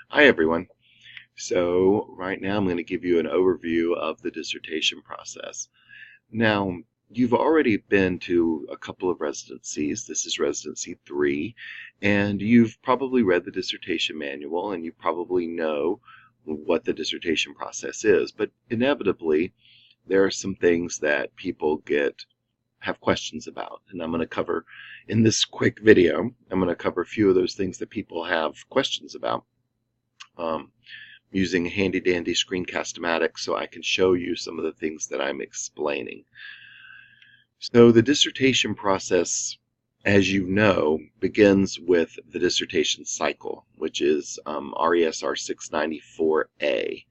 Hi everyone. So right now I'm going to give you an overview of the dissertation process. Now, you've already been to a couple of residencies. This is residency 3, and you've probably read the dissertation manual and you probably know what the dissertation process is. But inevitably, there are some things that people have questions about, and I'm going to cover in this quick video. I'm going to cover a few of those things that people have questions about. Using handy dandy screencast-o-matic so I can show you some of the things that I'm explaining. So the dissertation process, as you know, begins with the dissertation cycle, which is RESR 694A.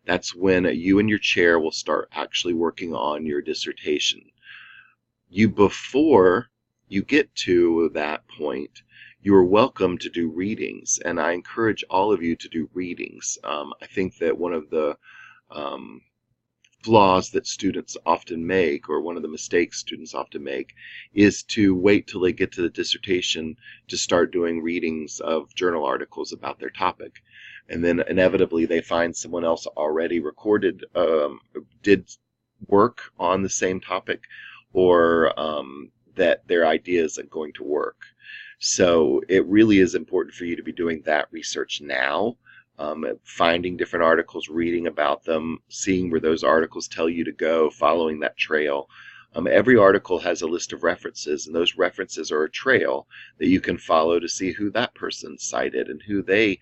That's when you and your chair will start actually working on your dissertation. Before you get to that point, you are welcome to do readings, and I encourage all of you to do readings. I think that one of the flaws that students often make, or one of the mistakes students often make, is to wait till they get to the dissertation to start doing readings of journal articles about their topic. And then inevitably they find someone else already did work on the same topic, or that their idea isn't going to work. So it really is important for you to be doing that research now, finding different articles, reading about them, seeing where those articles tell you to go, following that trail. Every article has a list of references, and those references are a trail that you can follow to see who that person cited and who they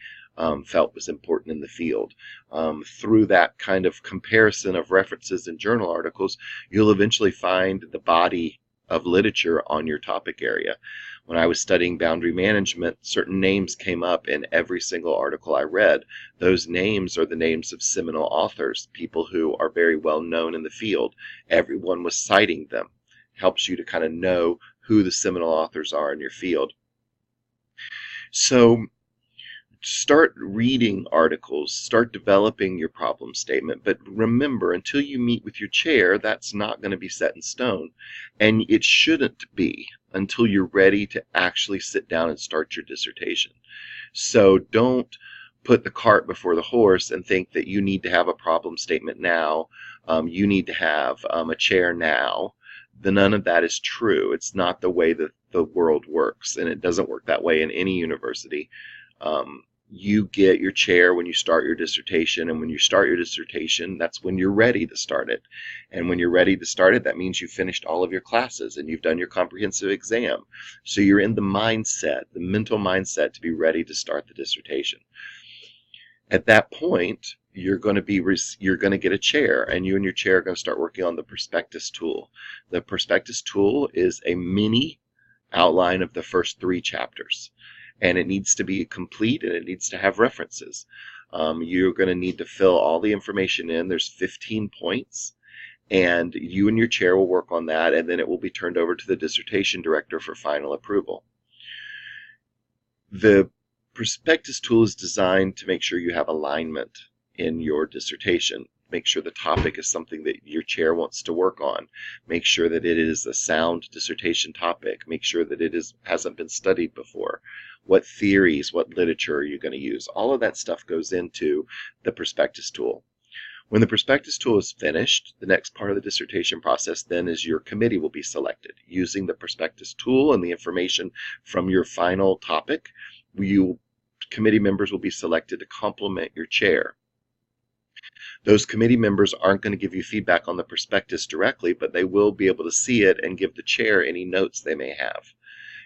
felt was important in the field. Through that kind of comparison of references in journal articles, you'll eventually find the body of literature on your topic area. When I was studying boundary management, certain names came up in every single article I read. Those names are the names of seminal authors, people who are very well known in the field. Everyone was citing them. Helps you to kind of know who the seminal authors are in your field. So start reading articles, start developing your problem statement, but remember, until you meet with your chair, that's not going to be set in stone, and it shouldn't be until you're ready to actually sit down and start your dissertation. So don't put the cart before the horse and think that you need to have a problem statement now, you need to have a chair now. None of that is true. It's not the way that the world works, and it doesn't work that way in any university. You get your chair when you start your dissertation, and when you start your dissertation, that's when you're ready to start it. And when you're ready to start it, that means you've finished all of your classes and you've done your comprehensive exam. So you're in the mindset, the mental mindset, to be ready to start the dissertation. At that point, you're going to get a chair, and you and your chair are going to start working on the prospectus tool. The prospectus tool is a mini outline of the first 3 chapters. And it needs to be complete, and it needs to have references. You're going to need to fill all the information in. There's 15 points, and you and your chair will work on that, and then it will be turned over to the dissertation director for final approval. The prospectus tool is designed to make sure you have alignment in your dissertation. Make sure the topic is something that your chair wants to work on. Make sure that it is a sound dissertation topic. Make sure that it hasn't been studied before. What theories, what literature are you going to use? All of that stuff goes into the prospectus tool. When the prospectus tool is finished, the next part of the dissertation process then is your committee will be selected. Using the prospectus tool and the information from your final topic, committee members will be selected to complement your chair. Those committee members aren't going to give you feedback on the prospectus directly, but they will be able to see it and give the chair any notes they may have.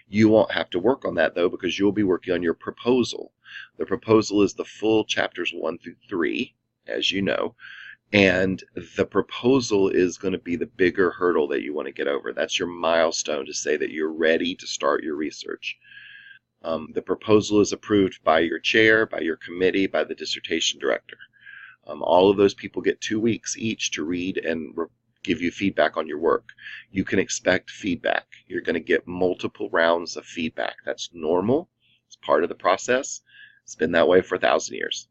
You won't have to work on that, though, because you'll be working on your proposal. The proposal is the full chapters 1 through 3, as you know, and the proposal is going to be the bigger hurdle that you want to get over. That's your milestone to say that you're ready to start your research. The proposal is approved by your chair, by your committee, by the dissertation director. All of those people get 2 weeks each to read and give you feedback on your work. You can expect feedback. You're going to get multiple rounds of feedback. That's normal. It's part of the process. It's been that way for 1,000 years.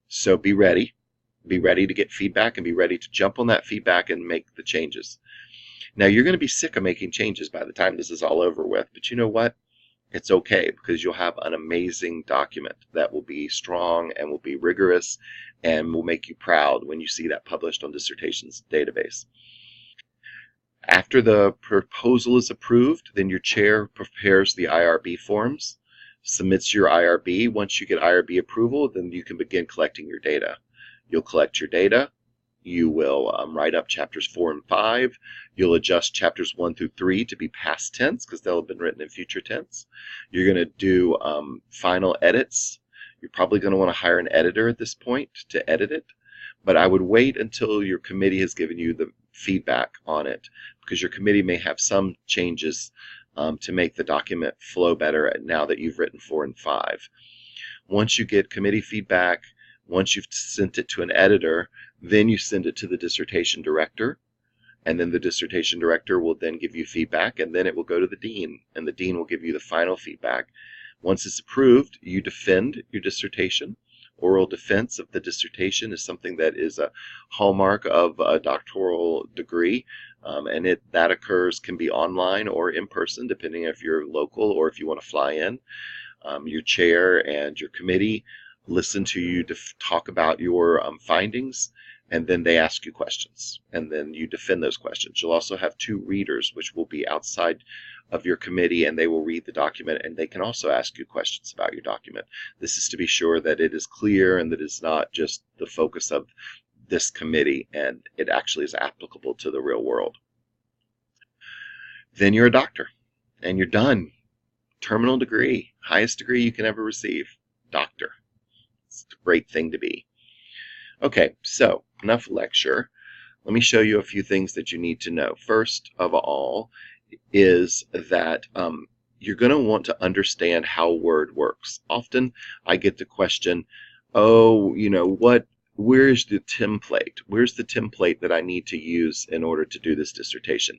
So be ready. Be ready to get feedback, and be ready to jump on that feedback and make the changes. Now, you're going to be sick of making changes by the time this is all over with, but you know what? It's okay, because you'll have an amazing document that will be strong and will be rigorous and will make you proud when you see that published on Dissertation's database. After the proposal is approved, then your chair prepares the IRB forms, submits your IRB. Once you get IRB approval, then you can begin collecting your data. You'll collect your data. You will write up chapters 4 and 5. You'll adjust chapters 1 through 3 to be past tense because they'll have been written in future tense. You're going to do final edits. You're probably going to want to hire an editor at this point to edit it, but I would wait until your committee has given you the feedback on it, because your committee may have some changes to make the document flow better now that you've written 4 and 5. Once you get committee feedback, once you've sent it to an editor, then you send it to the dissertation director, and then the dissertation director will then give you feedback, and then it will go to the dean, and the dean will give you the final feedback. Once it's approved, you defend your dissertation. Oral defense of the dissertation is something that is a hallmark of a doctoral degree, and that can be online or in person, depending if you're local or if you want to fly in. Your chair and your committee listen to you talk about your findings, and then they ask you questions, and then you defend those questions. You'll also have 2 readers, which will be outside of your committee, and they will read the document, and they can also ask you questions about your document. This is to be sure that it is clear and that it's not just the focus of this committee, and it actually is applicable to the real world. Then you're a doctor, and you're done. Terminal degree, highest degree you can ever receive, doctor. It's a great thing to be. Okay, so enough lecture. Let me show you a few things that you need to know. First of all is that you're going to want to understand how Word works. Often I get the question, oh, where's the template? Where's the template that I need to use in order to do this dissertation?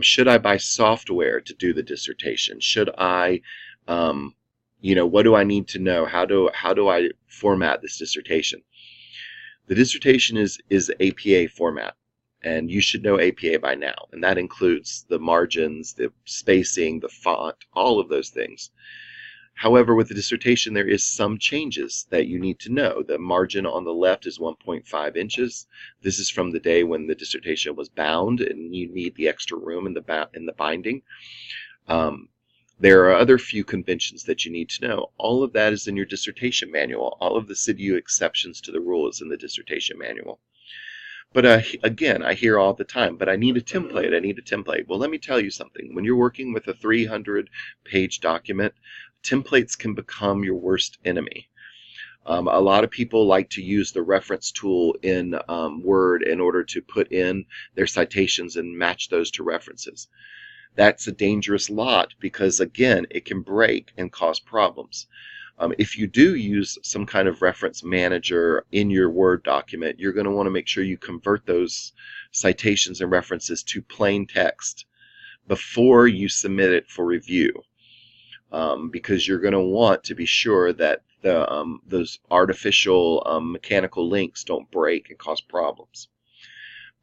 Should I buy software to do the dissertation? Should I, what do I need to know? How do I format this dissertation? The dissertation is APA format, and you should know APA by now, and that includes the margins, the spacing, the font, all of those things. However, with the dissertation, there is some changes that you need to know. The margin on the left is 1.5 inches. This is from the day when the dissertation was bound, and you need the extra room in the binding. There are other few conventions that you need to know. All of that is in your dissertation manual. All of the CityU exceptions to the rule is in the dissertation manual. But again, I hear all the time, but I need a template. I need a template. Well, let me tell you something. When you're working with a 300-page document, templates can become your worst enemy. A lot of people like to use the reference tool in Word in order to put in their citations and match those to references. That's a dangerous lot because, again, it can break and cause problems. If you do use some kind of reference manager in your Word document, you're going to want to make sure you convert those citations and references to plain text before you submit it for review, because you're going to want to be sure that those artificial mechanical links don't break and cause problems.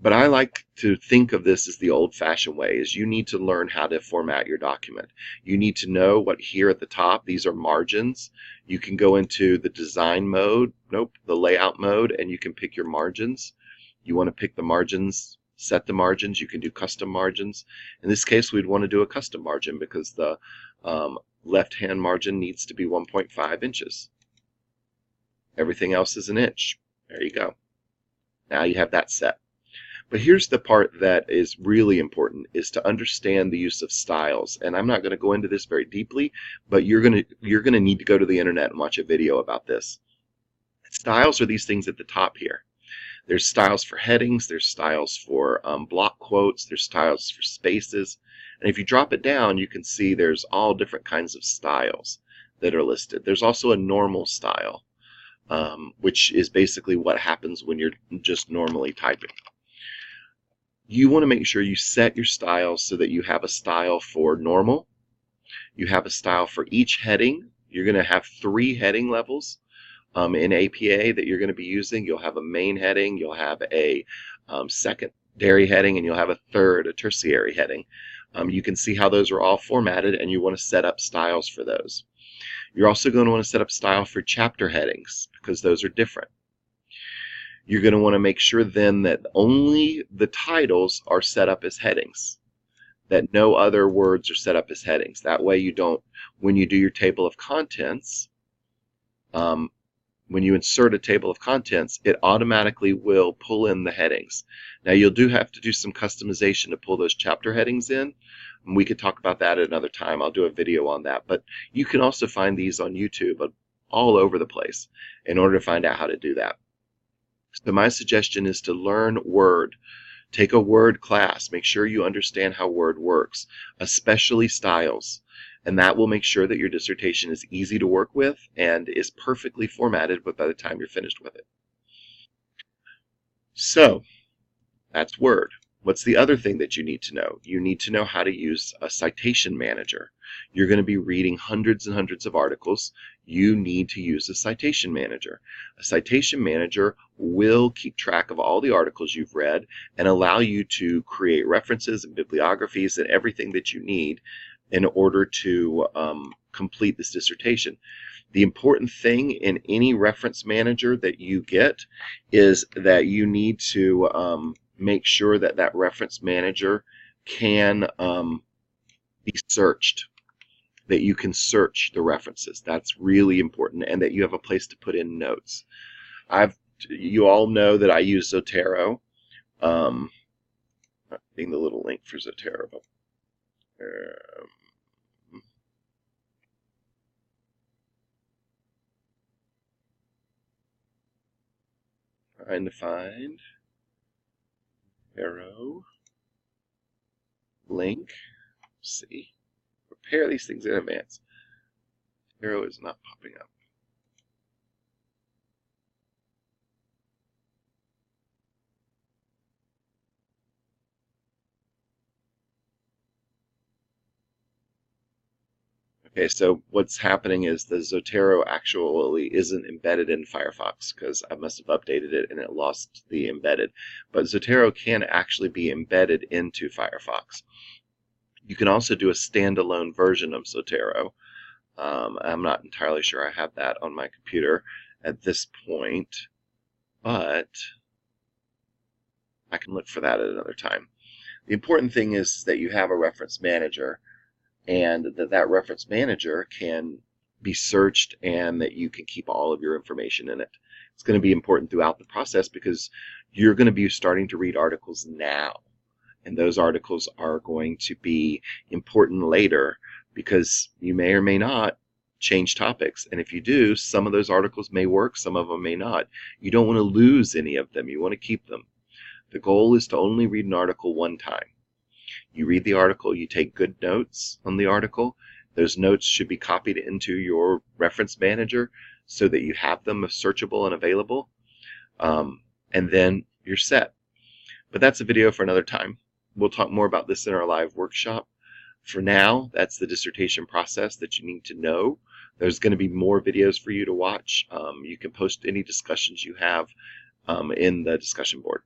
But I like to think of this as the old-fashioned way, is you need to learn how to format your document. You need to know what here at the top, these are margins. You can go into the design mode, the layout mode, and you can pick your margins. You want to pick the margins, set the margins. You can do custom margins. In this case, we'd want to do a custom margin because the left-hand margin needs to be 1.5 inches. Everything else is an inch. There you go. Now you have that set. But here's the part that is really important, is to understand the use of styles. And I'm not going to go into this very deeply, but you're going to need to go to the internet and watch a video about this. Styles are these things at the top here. There's styles for headings, there's styles for block quotes, there's styles for spaces. And if you drop it down, you can see there's all different kinds of styles that are listed. There's also a normal style, which is basically what happens when you're just normally typing. You want to make sure you set your styles so that you have a style for normal. You have a style for each heading. You're going to have 3 heading levels in APA that you're going to be using. You'll have a main heading, you'll have a secondary heading, and you'll have a tertiary heading. You can see how those are all formatted, and you want to set up styles for those. You're also going to want to set up style for chapter headings because those are different. You're going to want to make sure then that only the titles are set up as headings, that no other words are set up as headings. That way you don't, when you do your table of contents, when you insert a table of contents, it automatically will pull in the headings. Now you'll have to do some customization to pull those chapter headings in. And we could talk about that at another time. I'll do a video on that. But you can also find these on YouTube all over the place in order to find out how to do that. So my suggestion is to learn Word. Take a Word class. Make sure you understand how Word works, especially styles. And that will make sure that your dissertation is easy to work with and is perfectly formatted by the time you're finished with it. So that's Word. What's the other thing that you need to know? You need to know how to use a citation manager. You're going to be reading hundreds and hundreds of articles. You need to use a citation manager. A citation manager will keep track of all the articles you've read and allow you to create references and bibliographies and everything that you need in order to complete this dissertation. The important thing in any reference manager that you get is that you need to make sure that that reference manager can be searched, that you can search the references. That's really important, and that you have a place to put in notes. You all know that I use Zotero. Being the little link for Zotero. Trying to find arrow link. Let's see. Prepare these things in advance. Arrow is not popping up. Okay, so what's happening is the Zotero actually isn't embedded in Firefox because I must have updated it and it lost the embedded. But Zotero can actually be embedded into Firefox. You can also do a standalone version of Zotero. I'm not entirely sure I have that on my computer at this point, but I can look for that at another time. The important thing is that you have a reference manager, and that reference manager can be searched and that you can keep all of your information in it. It's going to be important throughout the process because you're going to be starting to read articles now, and those articles are going to be important later because you may or may not change topics, and if you do, some of those articles may work, some of them may not. You don't want to lose any of them. You want to keep them. The goal is to only read an article one time. You read the article, you take good notes on the article. Those notes should be copied into your reference manager so that you have them searchable and available, and then you're set. But that's a video for another time. We'll talk more about this in our live workshop. For now, that's the dissertation process that you need to know. There's going to be more videos for you to watch. You can post any discussions you have in the discussion board.